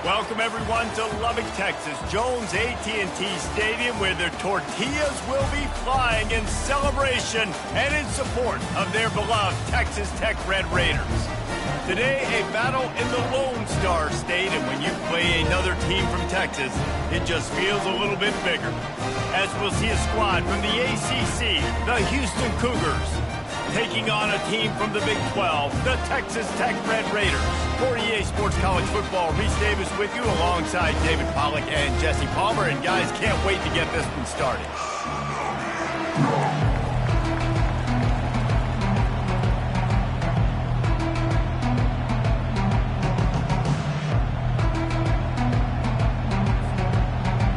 Welcome everyone to Lubbock, Texas, Jones AT&T Stadium, where their tortillas will be flying in celebration and in support of their beloved Texas Tech Red Raiders. Today, a battle in the Lone Star State, and when you play another team from Texas, it just feels a little bit bigger. As we'll see a squad from the ACC, the Houston Cougars, taking on a team from the Big 12, the Texas Tech Red Raiders. For EA Sports College Football, Reese Davis with you alongside David Pollack and Jesse Palmer. And guys, can't wait to get this one started.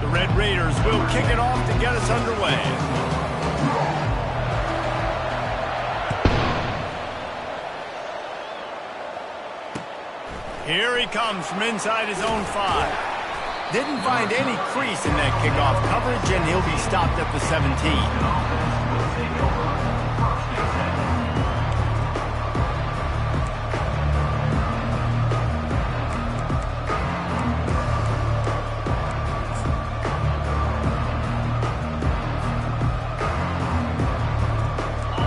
The Red Raiders will kick it off to get us underway. Here he comes from inside his own 5. Didn't find any crease in that kickoff coverage, and he'll be stopped at the 17.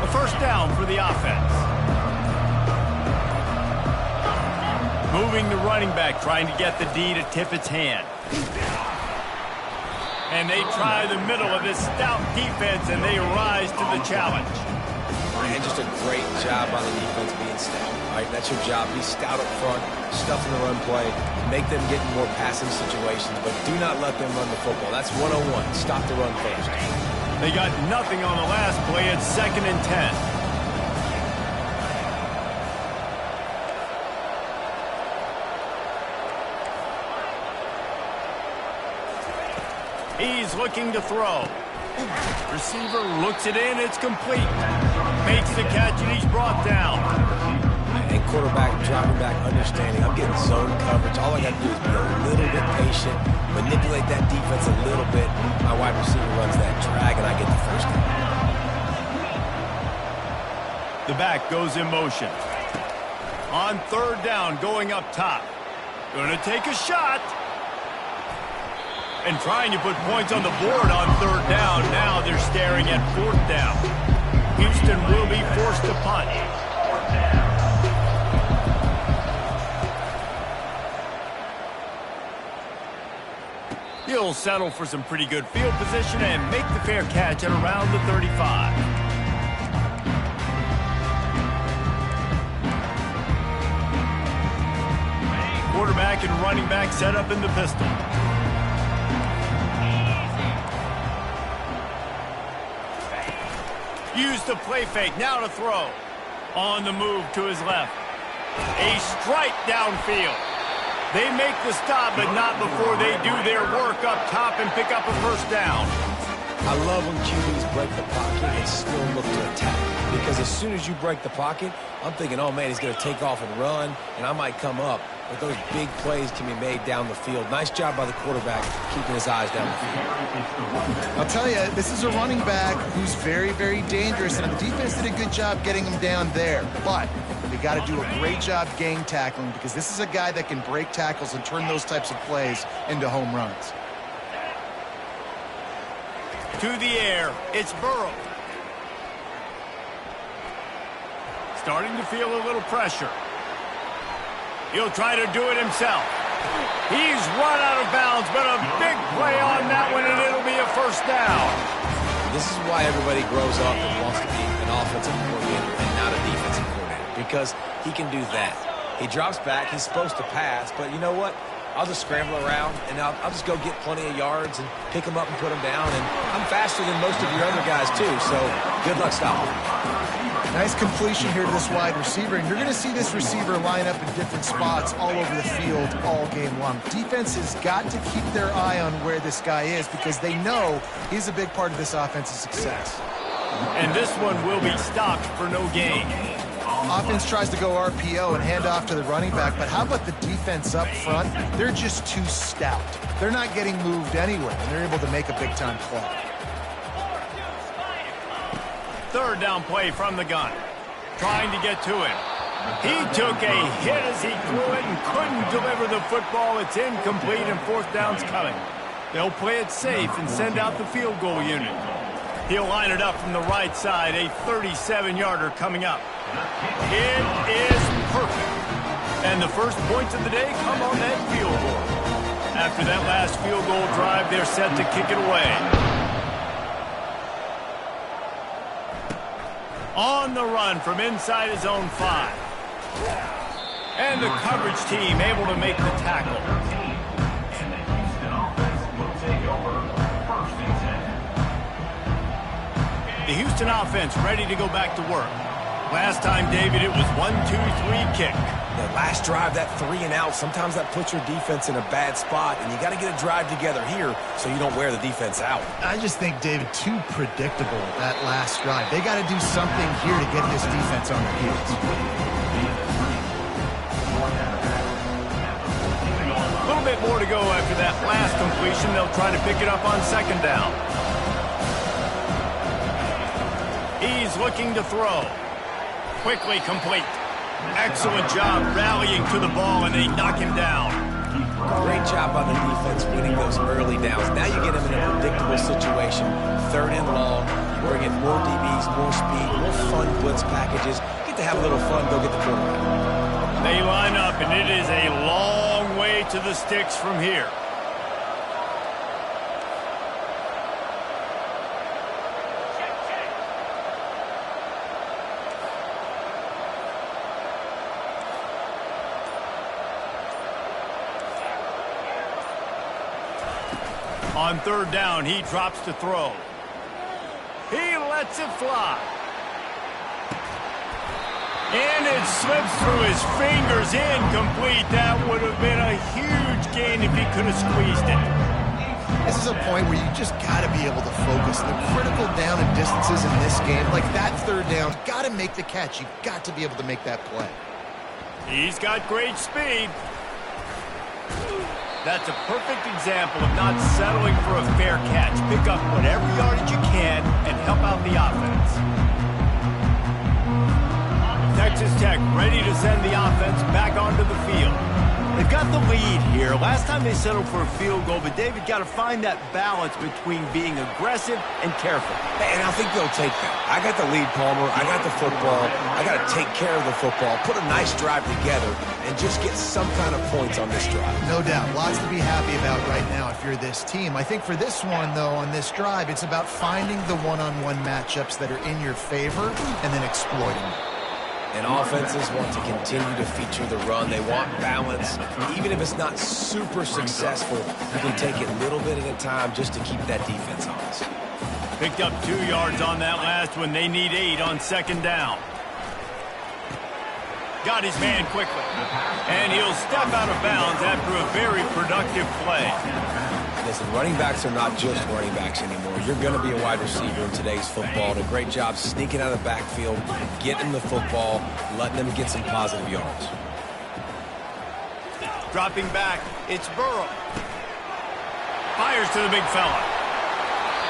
A first down for the offense. Moving the running back, trying to get the D to tip its hand. And they try the middle of this stout defense, and they rise to the challenge. And just a great job on the defense being stout. All right, that's your job. Be stout up front, stuff in the run play, make them get in more passing situations, but do not let them run the football. That's 101. Stop the run first. They got nothing on the last play. It's 2nd and 10. He's looking to throw. Receiver looks it in. It's complete. Makes the catch, and he's brought down. And quarterback, dropping back, understanding. I'm getting zone coverage. All I got to do is be a little bit patient, manipulate that defense a little bit. My wide receiver runs that drag, and I get the first down. The back goes in motion. On 3rd down, going up top. Going to take a shot. And trying to put points on the board on 3rd down. Now they're staring at 4th down. Houston will be forced to punt. He'll settle for some pretty good field position and make the fair catch at around the 35. Quarterback and running back set up in the pistol. Used the play fake, now to throw. On the move to his left. A strike downfield. They make the stop, but not before they do their work up top and pick up a first down. I love when QBs break the pocket and still look to attack. Because as soon as you break the pocket, I'm thinking, oh man, he's going to take off and run, and I might come up. But those big plays can be made down the field. Nice job by the quarterback keeping his eyes down the field. I'll tell you, this is a running back who's very, very dangerous, and the defense did a good job getting him down there. But they got to do a great job gang tackling, because this is a guy that can break tackles and turn those types of plays into home runs. To the air, it's Burrow. Starting to feel a little pressure. He'll try to do it himself. He's run out of bounds, but a big play on that one, and it'll be a first down. This is why everybody grows up and wants to be an offensive coordinator and not a defensive coordinator, because he can do that. He drops back. He's supposed to pass, but you know what? I'll just scramble around, and I'll just go get plenty of yards and pick them up and put them down, and I'm faster than most of your other guys, too, so good luck stopping him. Nice completion here to this wide receiver, and you're going to see this receiver line up in different spots all over the field all game long. Defense has got to keep their eye on where this guy is, because they know he's a big part of this offense's success. And this one will be stopped for no gain. Offense tries to go RPO and hand off to the running back, but how about the defense up front? They're just too stout. They're not getting moved anywhere, and they're able to make a big-time play. 3rd down play from the gun. Trying to get to him. He took a hit as he threw it and couldn't deliver the football. It's incomplete and fourth down's coming. They'll play it safe and send out the field goal unit. He'll line it up from the right side, a 37-yarder coming up. It is perfect. And the first points of the day come on that field goal. After that last field goal drive, they're set to kick it away. On the run from inside his own 5. And the coverage team able to make the tackle. The Houston offense ready to go back to work. Last time, David, it was 1-2-3 kick. The last drive, that 3 and out, sometimes that puts your defense in a bad spot, and you got to get a drive together here so you don't wear the defense out. I just think, David, too predictable, that last drive. They got to do something here to get this defense on their heels. A little bit more to go after that last completion. They'll try to pick it up on second down. He's looking to throw. Quickly complete. Excellent job rallying to the ball, and they knock him down. Great job on the defense winning those early downs. Now you get him in a predictable situation. 3rd and long. You bring in more DBs, more speed, more fun blitz packages. Get to have a little fun, go get the quarterback. They line up, and it is a long way to the sticks from here. On 3rd down, he drops to throw. He lets it fly. And it slips through his fingers, incomplete. That would have been a huge gain if he could have squeezed it. This is a point where you just got to be able to focus. The critical down and distances in this game, like that 3rd down, got to make the catch. You've got to be able to make that play. He's got great speed. That's a perfect example of not settling for a fair catch. Pick up whatever yardage you can and help out the offense. Texas Tech ready to send the offense back onto the field. They've got the lead here. Last time they settled for a field goal, but David got to find that balance between being aggressive and careful. And I think they'll take that. I got the lead, Palmer. I got the football. I got to take care of the football, put a nice drive together, and just get some kind of points on this drive. No doubt. Lots to be happy about right now if you're this team. I think for this one, though, on this drive, it's about finding the one-on-one matchups that are in your favor and then exploiting them. And offenses want to continue to feature the run. They want balance. Even if it's not super successful, you can take it little bit at a time just to keep that defense honest. Picked up 2 yards on that last one. They need 8 on second down. Got his man quickly. And he'll step out of bounds after a very productive play. Listen, running backs are not just running backs anymore. You're going to be a wide receiver in today's football. And a great job sneaking out of the backfield, getting the football, letting them get some positive yards. Dropping back, it's Burrow. Fires to the big fella.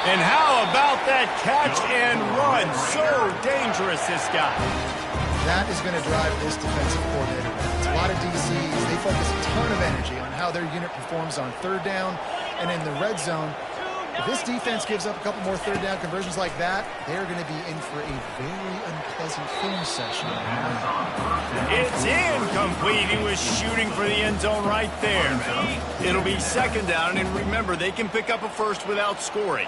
And how about that catch and run? So dangerous, this guy. That is going to drive this defensive coordinator. It's a lot of DCs. They focus a ton of energy on how their unit performs on 3rd down and in the red zone. If this defense gives up a couple more 3rd down conversions like that, they're going to be in for a very unpleasant film session. It's incomplete. He was shooting for the end zone right there. It'll be second down, and remember, they can pick up a first without scoring.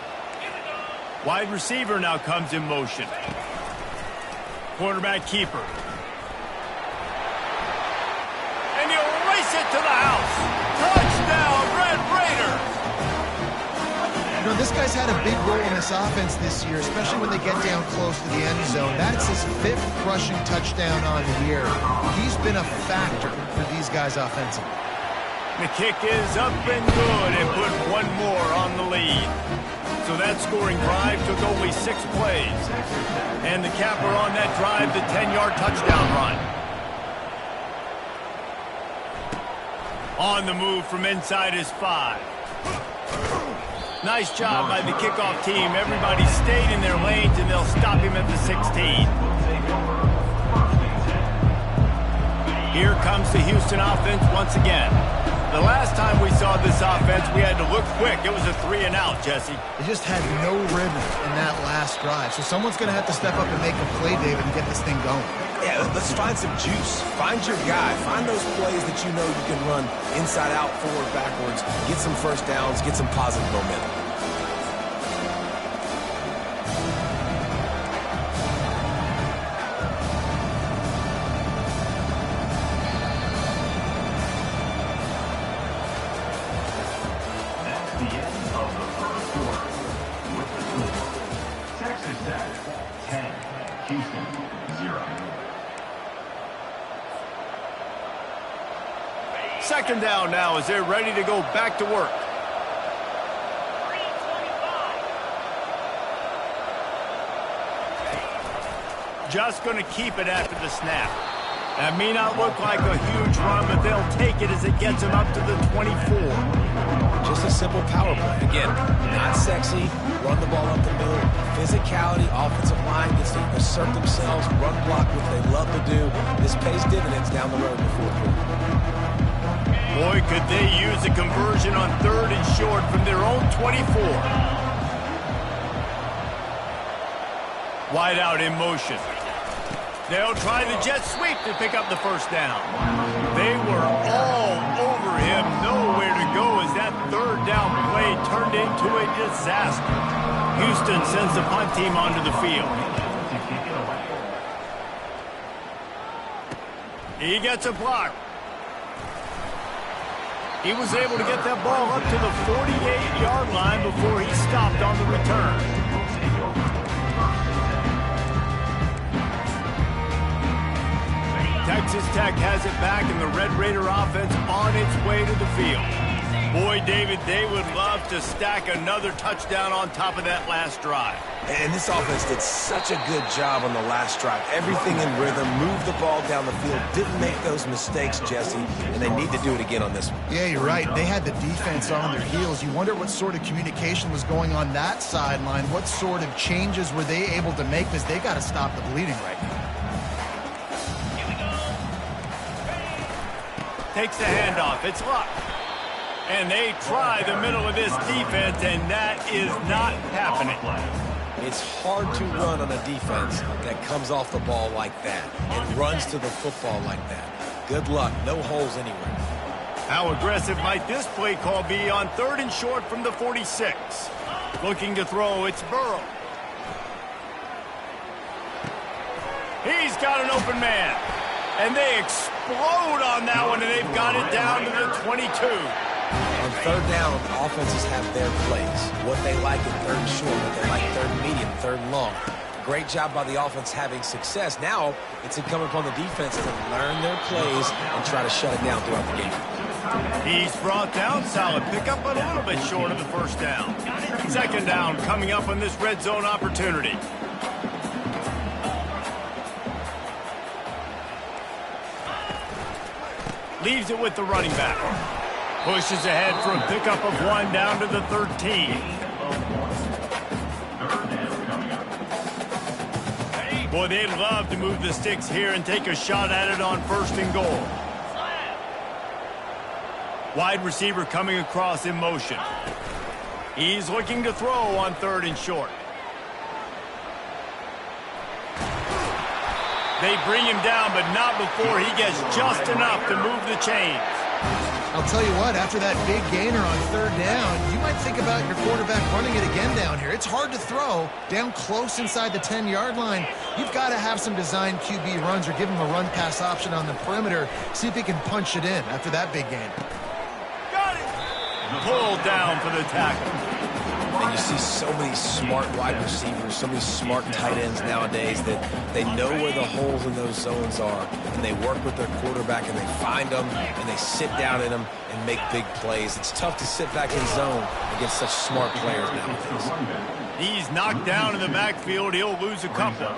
Wide receiver now comes in motion. Quarterback keeper. And he'll race it to the house. Touchdown, Red Raiders. You know, this guy's had a big role in this offense this year, especially when they get down close to the end zone. That's his 5th rushing touchdown on the year. He's been a factor for these guys offensively. The kick is up and good and put one more on the lead. So that scoring drive took only 6 plays. And the capper on that drive, the 10-yard touchdown run. On the move from inside his 5. Nice job by the kickoff team. Everybody stayed in their lanes, and they'll stop him at the 16. Here comes the Houston offense once again. The last time we saw this offense, we had to look quick. It was a 3-and-out, Jesse. They just had no rhythm in that last drive. So someone's going to have to step up and make a play, David, and get this thing going. Yeah, let's find some juice. Find your guy. Find those plays that you know you can run inside out, forward, backwards. Get some first downs. Get some positive momentum. Second down now as they're ready to go back to work. Just going to keep it after the snap. That may not look like a huge run, but they'll take it as it gets them up to the 24. Just a simple power play. Again, not sexy. Run the ball up the middle. Physicality, offensive line gets to assert themselves, run block, what they love to do. This pays dividends down the road in the fourth quarter. Boy, could they use a conversion on 3rd and short from their own 24. Wide out in motion. They'll try the jet sweep to pick up the first down. They were all over him, nowhere to go as that 3rd down play turned into a disaster. Houston sends the punt team onto the field. He gets a block. He was able to get that ball up to the 48-yard line before he stopped on the return. Texas Tech has it back, and the Red Raider offense on its way to the field. Boy, David, they would love to stack another touchdown on top of that last drive. And this offense did such a good job on the last drive. Everything in rhythm, moved the ball down the field, didn't make those mistakes, Jesse, and they need to do it again on this one. Yeah, you're right. They had the defense on their heels. You wonder what sort of communication was going on that sideline. What sort of changes were they able to make, because they got to stop the bleeding right now. Takes the handoff. It's Luck. And they try the middle of this defense, and that is not happening. It's hard to run on a defense that comes off the ball like that and runs to the football like that. Good luck. No holes anywhere. How aggressive might this play call be on 3rd and short from the 46? Looking to throw, it's Burrow. He's got an open man. And they explode on that one, and they've got it down to the 22. On 3rd down, offenses have their plays. What they like in 3rd and short, what they like 3rd and medium, 3rd and long. Great job by the offense having success. Now it's incumbent upon the defense to learn their plays and try to shut it down throughout the game. He's brought down. Solid pickup, but a little bit short of the first down. Second down coming up on this red zone opportunity. Leaves it with the running back. Pushes ahead for a pickup of 1 down to the 13. Boy, they'd love to move the sticks here and take a shot at it on 1st and goal. Wide receiver coming across in motion. He's looking to throw on 3rd and short. They bring him down, but not before he gets just enough to move the chains. I'll tell you what, after that big gainer on 3rd down, you might think about your quarterback running it again down here. It's hard to throw down close inside the 10-yard line. You've got to have some designed QB runs or give him a run-pass option on the perimeter. See if he can punch it in after that big gainer. Got it! Pulled down for the tackle. And you see so many smart wide receivers, so many smart tight ends nowadays that they know where the holes in those zones are, and they work with their quarterback, and they find them, and they sit down in them and make big plays. It's tough to sit back in zone against such smart players nowadays. He's knocked down in the backfield. He'll lose a couple.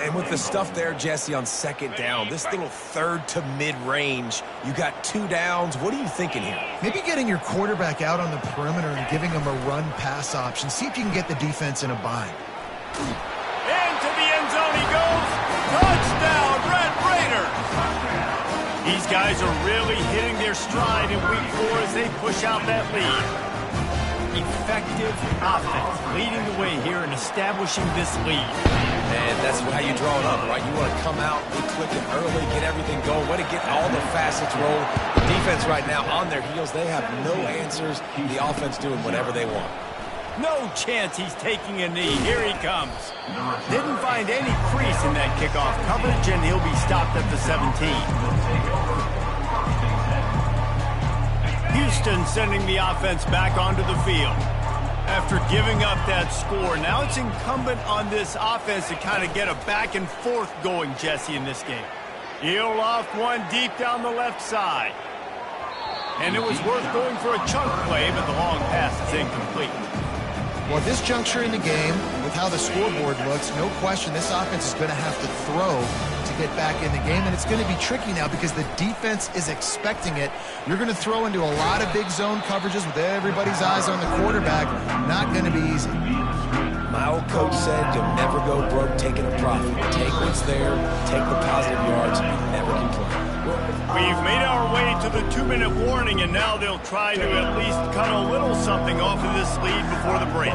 And with the stuff there, Jesse, on 2nd down, this little 3rd to mid-range, you got 2 downs. What are you thinking here? Maybe getting your quarterback out on the perimeter and giving him a run-pass option. See if you can get the defense in a bind. Into the end zone he goes. Touchdown, Red Raiders. guys are really hitting their stride in week 4 as they push out that lead. Effective offense leading the way here in establishing this lead. And that's how you draw it up, right? You want to come out, be clicking early, get everything going, way to get all the facets rolling. The defense right now on their heels, they have no answers. The offense doing whatever they want. No chance he's taking a knee. Here he comes. Didn't find any crease in that kickoff coverage, and he'll be stopped at the 17. Houston sending the offense back onto the field. After giving up that score, now it's incumbent on this offense to kind of get a back and forth going, Jesse, in this game. He'll loft one deep down the left side. And it was worth going for a chunk play, but the long pass is incomplete. Well, at this juncture in the game, with how the scoreboard looks, no question this offense is going to have to throw to get back in the game, and it's going to be tricky now because the defense is expecting it. You're going to throw into a lot of big zone coverages with everybody's eyes on the quarterback. Not going to be easy. My old coach said you'll never go broke taking a profit. Take what's there, take the positive yards, and never complain. We've made our way to the 2-minute warning, and now they'll try to at least cut a little something off of this lead before the break.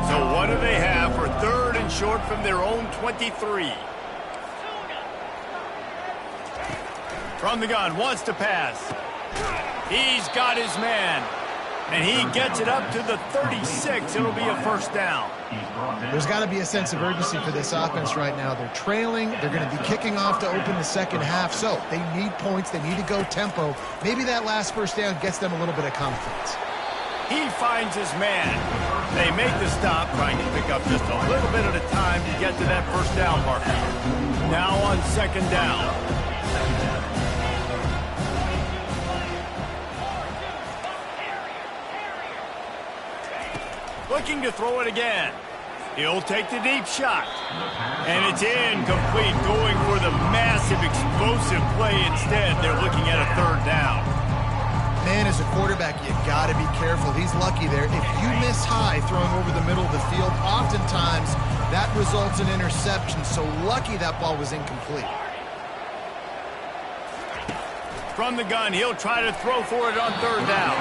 So what do they have for 3rd and short from their own 23? From the gun, wants to pass. He's got his man. And he gets it up to the 36. It'll be a first down. There's got to be a sense of urgency for this offense right now. They're trailing. They're going to be kicking off to open the second half. So they need points. They need to go tempo. Maybe that last first down gets them a little bit of confidence. He finds his man. They make the stop, trying to pick up just a little bit at a time to get to that first down marker. Now on second down. Looking to throw it again. He'll take the deep shot. And it's incomplete, going for the massive explosive play instead. They're looking at a 3rd down. Man, as a quarterback, you got to be careful. He's lucky there. If you miss high throwing over the middle of the field, oftentimes that results in interception. So lucky that ball was incomplete. From the gun, he'll try to throw for it on 3rd down.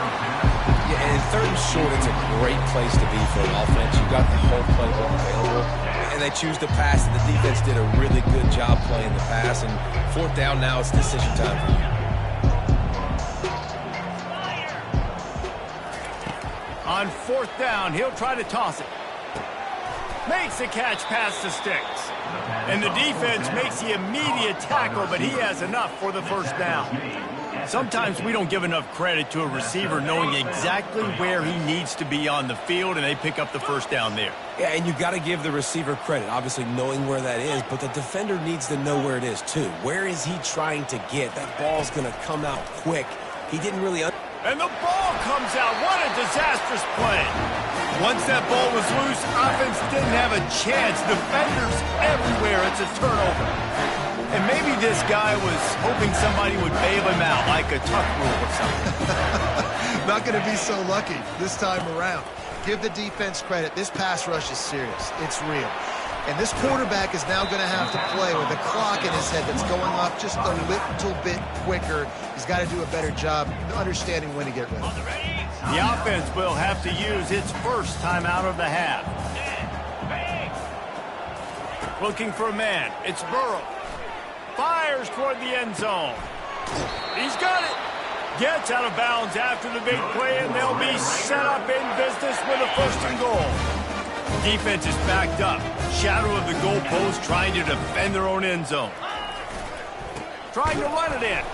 Yeah, and 3rd and short, it's a great place to be for an offense. You've got the whole playbook available, and they choose to pass, and the defense did a really good job playing the pass, and 4th down now, it's decision time for you. On 4th down, he'll try to toss it. Makes the catch past the sticks. And the defense makes the immediate tackle, but he has enough for the first down. Sometimes we don't give enough credit to a receiver knowing exactly where he needs to be on the field, and they pick up the first down there. Yeah, and you got to give the receiver credit, obviously knowing where that is, but the defender needs to know where it is too. Where is he trying to get? That ball's going to come out quick. He didn't really... And the ball comes out. What a disastrous play. Once that ball was loose, offense didn't have a chance. Defenders everywhere. It's a turnover. And maybe this guy was hoping somebody would bail him out, like a tuck rule or something. Not going to be so lucky this time around. Give the defense credit. This pass rush is serious. It's real. And this quarterback is now going to have to play with a clock in his head that's going off just a little bit quicker. He's got to do a better job understanding when to get ready. The offense will have to use its first timeout of the half. Looking for a man. It's Burrow. Fires toward the end zone. He's got it. Gets out of bounds after the big play, and they'll be set up in business with a 1st and goal. Defense is backed up. Shadow of the goalpost, trying to defend their own end zone. Trying to run it in.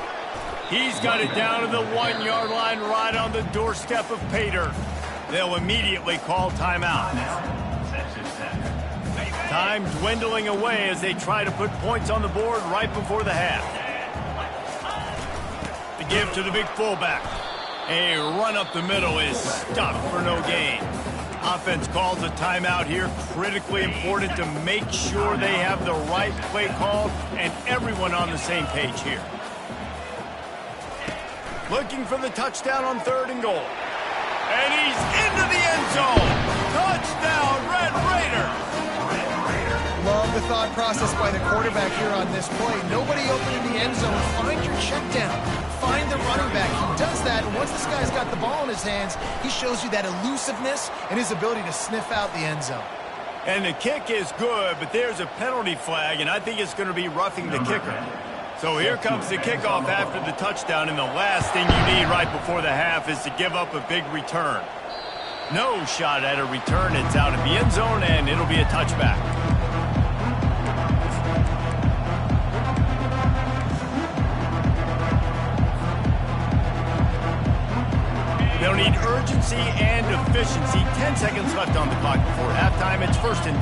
He's got it down to the 1-yard line, right on the doorstep of Pater. They'll immediately call timeout. Time dwindling away as they try to put points on the board right before the half. The give to the big fullback. A run up the middle is stuffed for no gain. Offense calls a timeout here. Critically important to make sure they have the right play called and everyone on the same page here. Looking for the touchdown on 3rd and goal. And he's into the end zone. Touchdown, Red Raiders. Love the thought process by the quarterback here on this play. Nobody open in the end zone. Find your check down. Find the running back. He does that, and once this guy's got the ball in his hands, he shows you that elusiveness and his ability to sniff out the end zone. And the kick is good, but there's a penalty flag, and I think it's going to be roughing the kicker. So here comes the kickoff after the touchdown, and the last thing you need right before the half is to give up a big return. No shot at a return. It's out of the end zone, and it'll be a touchback. They'll need urgency and efficiency. 10 seconds left on the clock before halftime. It's 1st and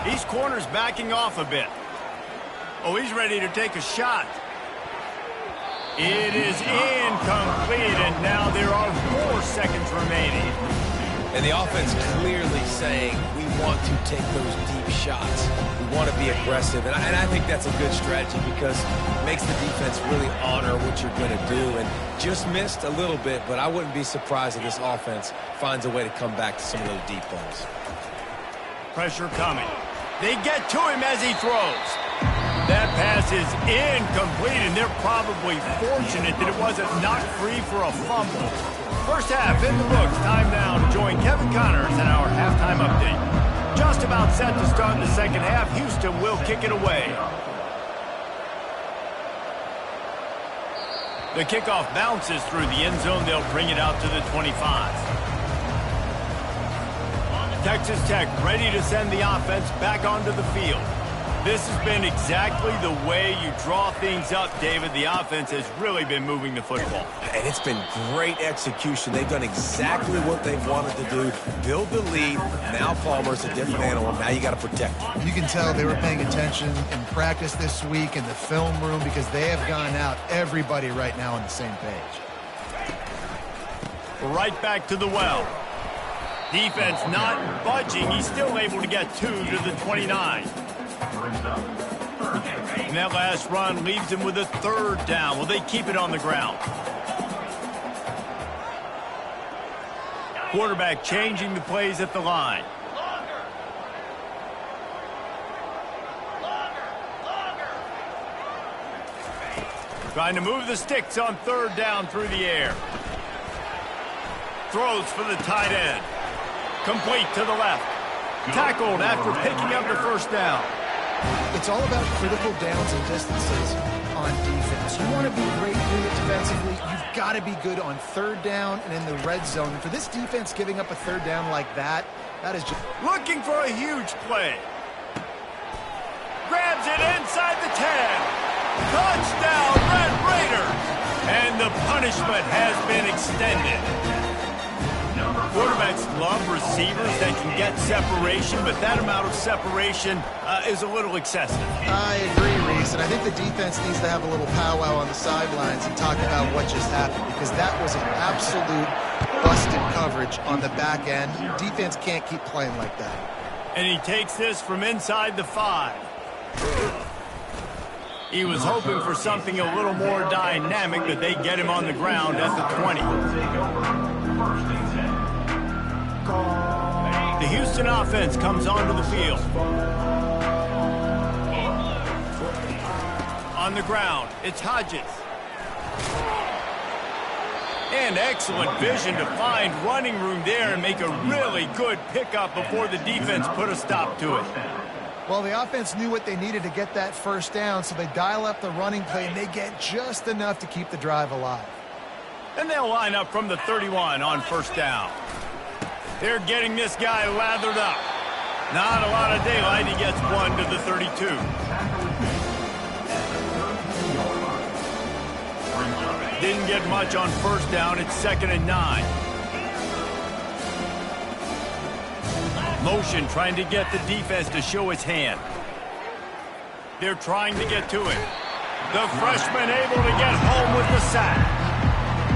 10. These corners backing off a bit. Oh, he's ready to take a shot. It is incomplete, and now there are 4 seconds remaining. And the offense clearly saying, we want to take those deep shots. We want to be aggressive. And I think that's a good strategy because it makes the defense really honor what you're going to do. And just missed a little bit, but I wouldn't be surprised if this offense finds a way to come back to some of those deep balls. Pressure coming. They get to him as he throws. That pass is incomplete, and they're probably fortunate that it wasn't knocked free for a fumble. First half in the books. Time now to join Kevin Connors in our halftime update. Just about set to start the second half. Houston will kick it away. The kickoff bounces through the end zone. They'll bring it out to the 25. Texas Tech ready to send the offense back onto the field. This has been exactly the way you draw things up, David. The offense has really been moving the football. And it's been great execution. They've done exactly what they've wanted to do. Build the lead. Now Palmer's a different animal. Now you got to protect him. You can tell they were paying attention in practice this week in the film room because they have gone out, everybody right now on the same page. Right back to the well. Defense not budging. He's still able to get 2 to the 29. And that last run leaves him with a 3rd down. Will they keep it on the ground? Quarterback changing the plays at the line. Trying to move the sticks on 3rd down through the air. Throws for the tight end. Complete to the left. Tackled after picking up the 1st down. It's all about critical downs and distances on defense. You want to be great doing it defensively, you've got to be good on 3rd down and in the red zone. And for this defense giving up a 3rd down like that, that is just... Looking for a huge play. Grabs it inside the 10. Touchdown, Red Raiders. And the punishment has been extended. Quarterbacks love receivers that can get separation, but that amount of separation is a little excessive. I agree, Reese, and I think the defense needs to have a little powwow on the sidelines and talk about what just happened, because that was an absolute busted coverage on the back end. Defense can't keep playing like that. And he takes this from inside the 5. He was hoping for something a little more dynamic, but they get him on the ground at the 20. The Houston offense comes onto the field. On the ground, it's Hodges. And excellent vision to find running room there and make a really good pickup before the defense put a stop to it. Well, the offense knew what they needed to get that 1st down, so they dial up the running play, and they get just enough to keep the drive alive. And they'll line up from the 31 on 1st down. They're getting this guy lathered up. Not a lot of daylight. He gets 1 to the 32. Didn't get much on 1st down. It's 2nd and 9. Motion trying to get the defense to show its hand. They're trying to get to him. The freshman able to get home with the sack.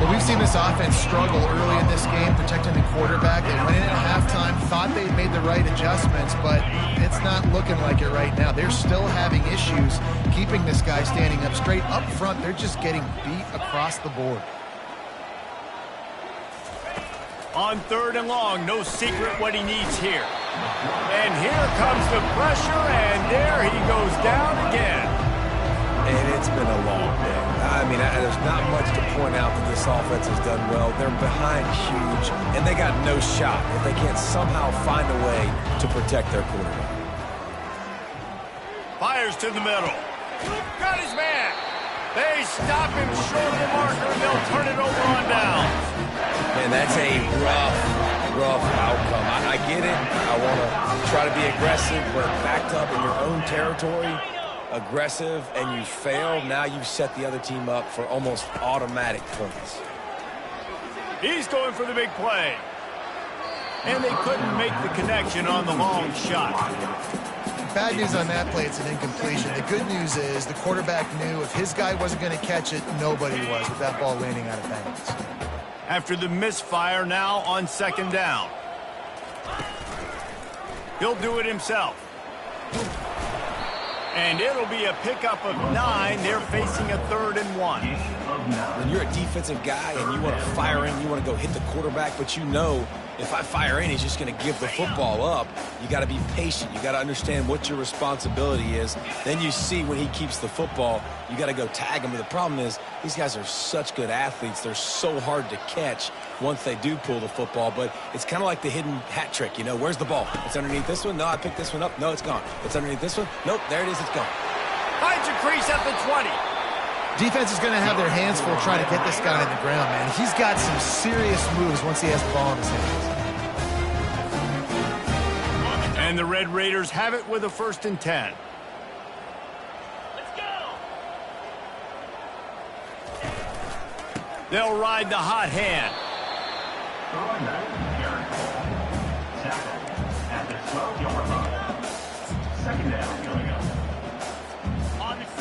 Well, we've seen this offense struggle early in this game, protecting the quarterback. They went in at halftime, thought they'd made the right adjustments, but it's not looking like it right now. They're still having issues keeping this guy standing up straight. Up front, they're just getting beat across the board. On 3rd and long, no secret what he needs here. And here comes the pressure, and there he goes down again. And it's been a long day. I mean, there's not much to point out that this offense has done well. They're behind huge, and they got no shot if they can't somehow find a way to protect their quarterback. Fires to the middle. Got his man. They stop him short of the marker, and they'll turn it over on downs. And that's a rough outcome. I get it. I want to try to be aggressive, but backed up in your own territory, aggressive, and you fail. Now you've set the other team up for almost automatic points. He's going for the big play. And they couldn't make the connection on the long shot. Bad news on that play, it's an incompletion. The good news is the quarterback knew if his guy wasn't going to catch it, nobody was with that ball landing out of bounds. After the misfire, now on second down. He'll do it himself. And it'll be a pickup of 9. They're facing a 3rd and 1. When you're a defensive guy and you want to fire in, you want to go hit the quarterback, but you know if I fire in, he's just going to give the football up. You got to be patient. You got to understand what your responsibility is. Then you see when he keeps the football, you got to go tag him. But the problem is these guys are such good athletes. They're so hard to catch once they do pull the football. But it's kind of like the hidden hat trick. You know, where's the ball? It's underneath this one. No, I picked this one up. No, it's gone. It's underneath this one. Nope, there it is. It's gone. Finds a crease at the 20. Defense is going to have their hands full trying to get this guy on the ground, man. He's got some serious moves once he has the ball in his hands. And the Red Raiders have it with a 1st and 10. Let's go. They'll ride the hot hand. At the 12-yard line. 2nd down coming up.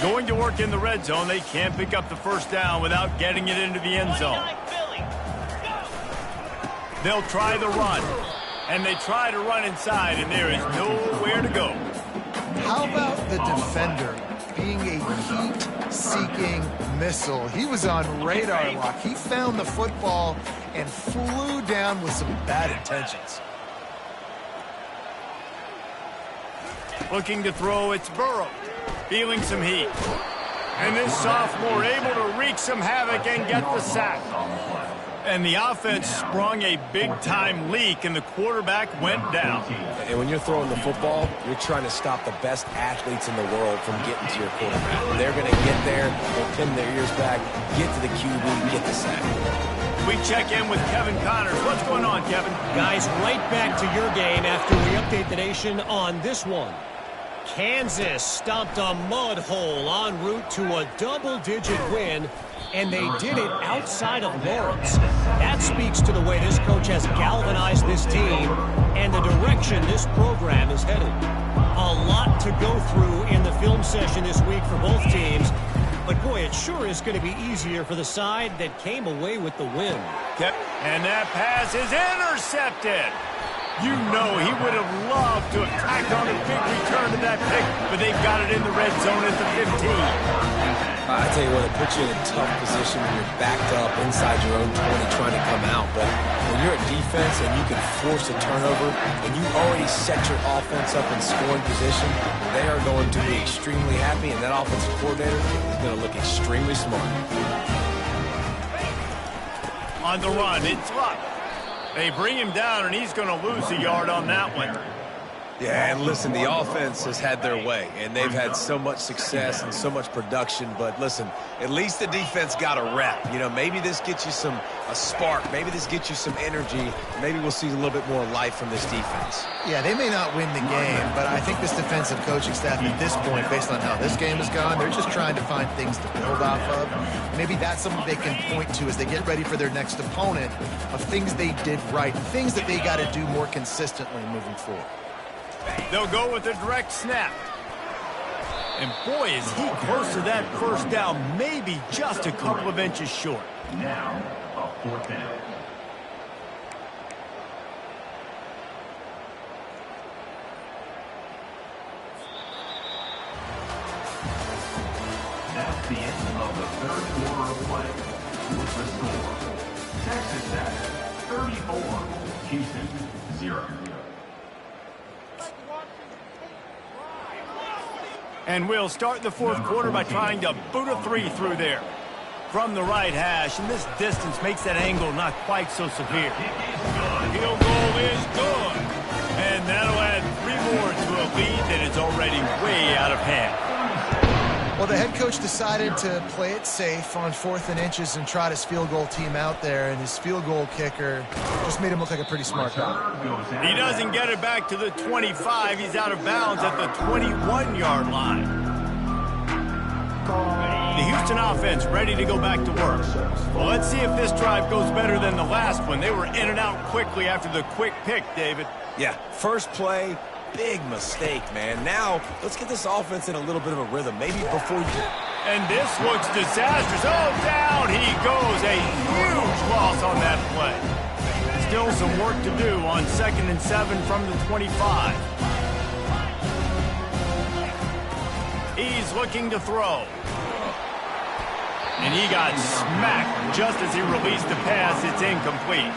Going to work in the red zone. They can't pick up the 1st down without getting it into the end zone. They'll try the run. And they try to run inside, and there is nowhere to go. How about the defender being a heat-seeking missile? He was on radar lock. He found the football and flew down with some bad intentions. Looking to throw, it's Burrow. Feeling some heat. And this sophomore able to wreak some havoc and get the sack. And the offense sprung a big-time leak, and the quarterback went down. And when you're throwing the football, you're trying to stop the best athletes in the world from getting to your quarterback. They're going to get there, they'll pin their ears back, get to the QB, get the sack. We check in with Kevin Connors. What's going on, Kevin? Guys, right back to your game after we update the nation on this one. Kansas stomped a mud hole en route to a double-digit win, and they did it outside of Lawrence. That speaks to the way this coach has galvanized this team and the direction this program is headed. A lot to go through in the film session this week for both teams, but boy, it sure is going to be easier for the side that came away with the win. And that pass is intercepted. You know he would have loved to have tacked on a big return to that pick, but they've got it in the red zone at the 15. I tell you what, it puts you in a tough position when you're backed up inside your own 20 trying to come out. But when you're a defense and you can force a turnover and you already set your offense up in scoring position, they are going to be extremely happy, and that offensive coordinator is going to look extremely smart. On the run, it's Luck. They bring him down, and he's going to lose a yard on that one. Yeah, and listen, the offense has had their way, and they've had so much success and so much production. But listen, at least the defense got a rep. You know, maybe this gets you a spark. Maybe this gets you some energy. Maybe we'll see a little bit more life from this defense. Yeah, they may not win the game, but I think this defensive coaching staff at this point, based on how this game has gone, they're just trying to find things to build off of. Maybe that's something they can point to as they get ready for their next opponent of things they did right, things that they got to do more consistently moving forward. They'll go with a direct snap. And boy, is he close to that 1st down, maybe just a couple of inches short. Now, a 4th down. That's the end of the 3rd quarter of play. With the score, Texas Tech 34, Houston 0. And we'll start the fourth quarter by trying to boot a three through there. From the right hash, and this distance makes that angle not quite so severe. Field goal is good. And that'll add 3 more to a lead that is already way out of hand. Well, the head coach decided to play it safe on 4th and inches and trot his field goal team out there, and his field goal kicker just made him look like a pretty smart guy. He doesn't get it back to the 25. He's out of bounds at the 21-yard line. The Houston offense ready to go back to work. Well, let's see if this drive goes better than the last one. They were in and out quickly after the quick pick, David. Yeah, first play, big mistake, man. Now, let's get this offense in a little bit of a rhythm. Maybe before you... And this looks disastrous. Oh, down he goes. A huge loss on that play. Still some work to do on 2nd and 7 from the 25. He's looking to throw. And he got smacked just as he released the pass. It's incomplete.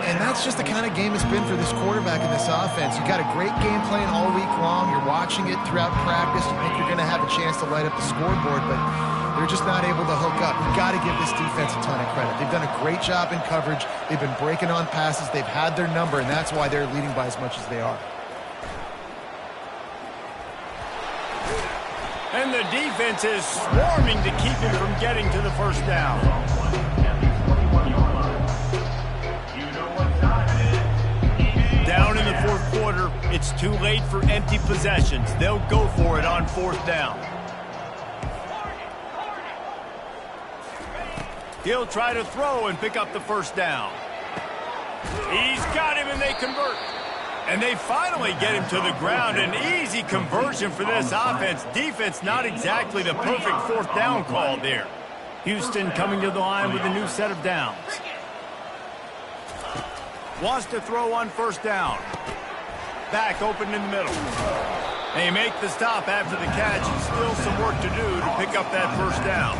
And that's just the kind of game it's been for this quarterback in this offense. You got a great game plan all week long. You're watching it throughout practice. You think you're going to have a chance to light up the scoreboard, but they're just not able to hook up. You've got to give this defense a ton of credit. They've done a great job in coverage. They've been breaking on passes. They've had their number, and that's why they're leading by as much as they are. And the defense is swarming to keep him from getting to the first down. Down in the fourth quarter, it's too late for empty possessions. They'll go for it on 4th down. He'll try to throw and pick up the first down. He's got him, and they convert. And they finally get him to the ground. An easy conversion for this offense. Defense not exactly the perfect 4th down call there. Houston coming to the line with a new set of downs. Wants to throw on 1st down. Back open in the middle. They make the stop after the catch, and still some work to do to pick up that 1st down.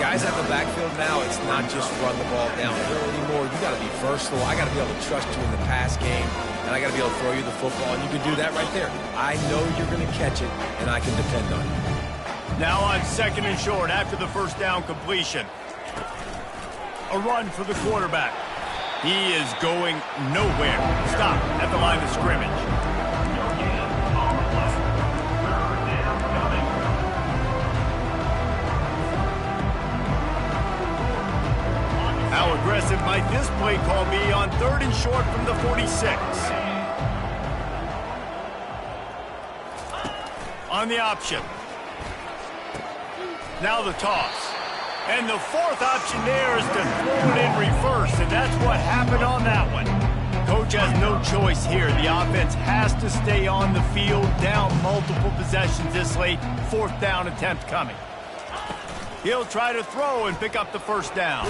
Guys out the backfield now, it's not just run the ball downhill anymore. You got to be versatile. I got to be able to trust you in the pass game, and I got to be able to throw you the football, and you can do that right there. I know you're going to catch it, and I can depend on you. Now on 2nd and short after the 1st down completion. A run for the quarterback. He is going nowhere. Stop at the line of scrimmage. How aggressive might this play call be on 3rd and short from the 46? On the option. Now the toss. And the 4th option there is to throw it in reverse, and that's what happened on that one. Coach has no choice here. The offense has to stay on the field, down multiple possessions this late. 4th down attempt coming. He'll try to throw and pick up the 1st down.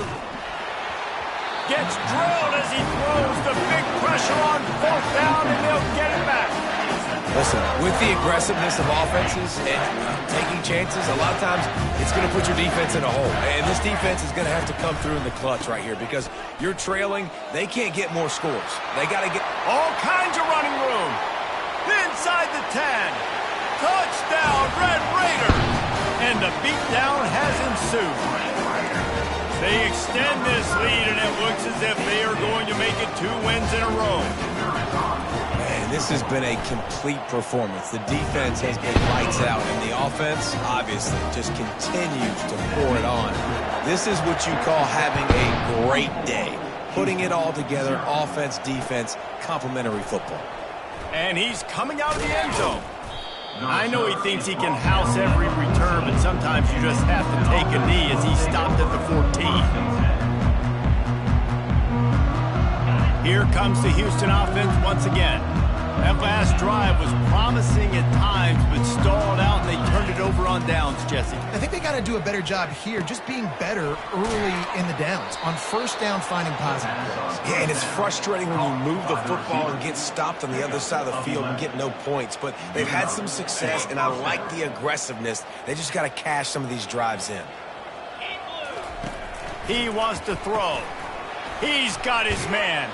Gets drilled as he throws. The big pressure on 4th down, and they'll get it back. Listen, with the aggressiveness of offenses and taking chances, a lot of times it's going to put your defense in a hole. And this defense is going to have to come through in the clutch right here because you're trailing. They can't get more scores. They got to get all kinds of running room. Inside the 10. Touchdown, Red Raiders. And the beatdown has ensued. They extend this lead, and it looks as if they are going to make it 2 wins in a row. Man, this has been a complete performance. The defense has been lights out, and the offense, obviously, just continues to pour it on. This is what you call having a great day. Putting it all together, offense, defense, complementary football. And he's coming out of the end zone. I know he thinks he can house every return, but sometimes you just have to take a knee as he stopped at the 14. Here comes the Houston offense once again. That last drive was promising at times, but stalled out, and they turned it over on downs, Jesse. I think they got to do a better job here, just being better early in the downs. On 1st down, finding positive plays. Yeah, and it's frustrating when you move the football and get stopped on the other side of the field and get no points. But they've had some success, and I like the aggressiveness. They just got to cash some of these drives in. He wants to throw. He's got his man.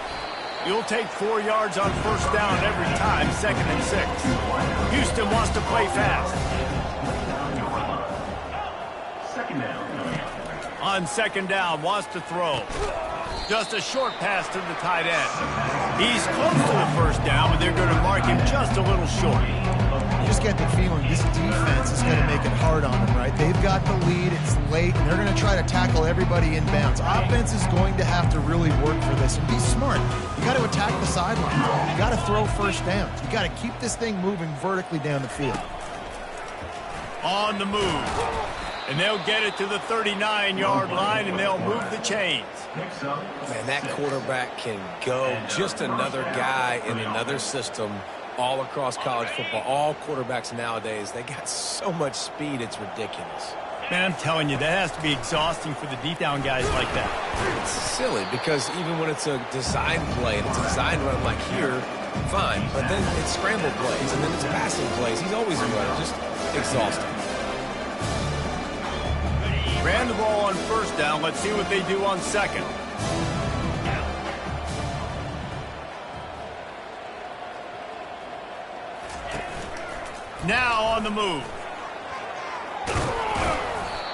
You'll take 4 yards on 1st down every time, 2nd and 6. Houston wants to play fast. Second down. On second down, wants to throw. Just a short pass to the tight end. He's close to the first down, but they're going to mark him just a little short. You just get the feeling this defense is going to make it hard on them, right? They've got the lead, it's late, and they're going to try to tackle everybody inbounds. Offense is going to have to really work for this and be smart. You got to attack the sideline. You got to throw first downs. You got to keep this thing moving vertically down the field. On the move. And they'll get it to the 39-yard line, and they'll move the chains. Man, that quarterback can go. Just another guy in another system all across college football. All quarterbacks nowadays, they got so much speed, it's ridiculous. Man, I'm telling you, that has to be exhausting for the deep down guys like that. It's silly because even when it's a design play and it's a design run like here, fine. But then it's scramble plays and then it's passing plays. He's always a runner, just exhausting. Ran the ball on first down. Let's see what they do on second. Now on the move.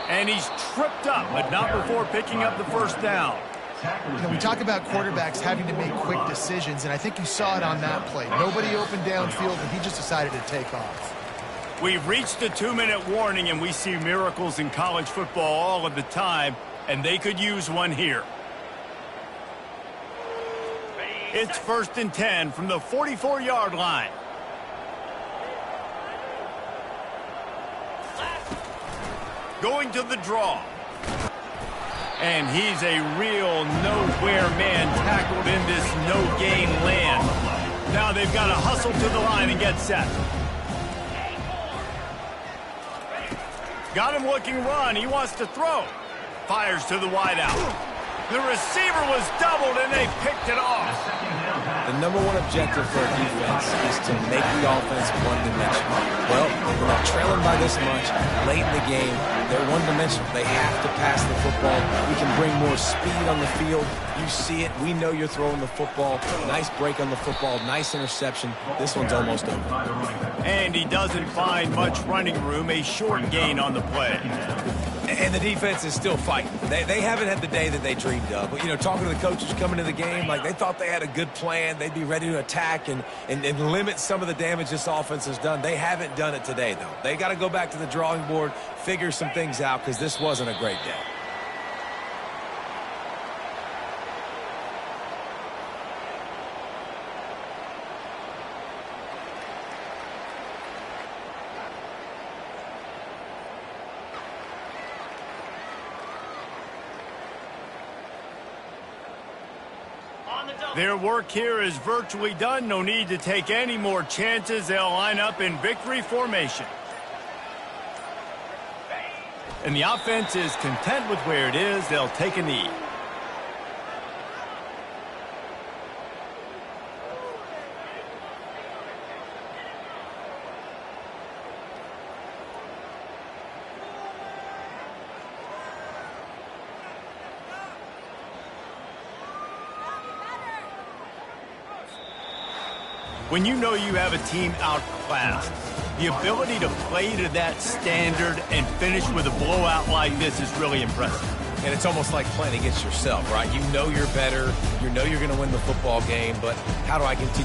And he's tripped up, but not before picking up the first down. You know, we talk about quarterbacks having to make quick decisions, and I think you saw it on that play. Nobody opened downfield, and he just decided to take off. We've reached the 2-minute warning, and we see miracles in college football all of the time, and they could use one here. It's 1st and 10 from the 44-yard line. Going to the draw. And he's a real nowhere man tackled in this no-gain land. Now they've got to hustle to the line and get set. Got him looking run. He wants to throw. Fires to the wideout. The receiver was doubled, and they picked it off. The number one objective for a defense is to make the offense one-dimensional. Well, we're not trailing by this much. Late in the game, they're one-dimensional. They have to pass the football. We can bring more speed on the field. You see it. We know you're throwing the football. Nice break on the football. Nice interception. This one's almost over. And he doesn't find much running room. A short gain on the play. And the defense is still fighting. They haven't had the day that they dreamed of. But, you know, talking to the coaches coming to the game, like they thought they had a good plan. They'd be ready to attack and limit some of the damage this offense has done. They haven't done it today, though. They got to go back to the drawing board, figure some things out, because this wasn't a great day. Their work here is virtually done. No need to take any more chances. They'll line up in victory formation. And the offense is content with where it is. They'll take a knee. When you know you have a team outclassed, the ability to play to that standard and finish with a blowout like this is really impressive. And it's almost like playing against yourself, right? You know you're better. You know you're going to win the football game, but how do I continue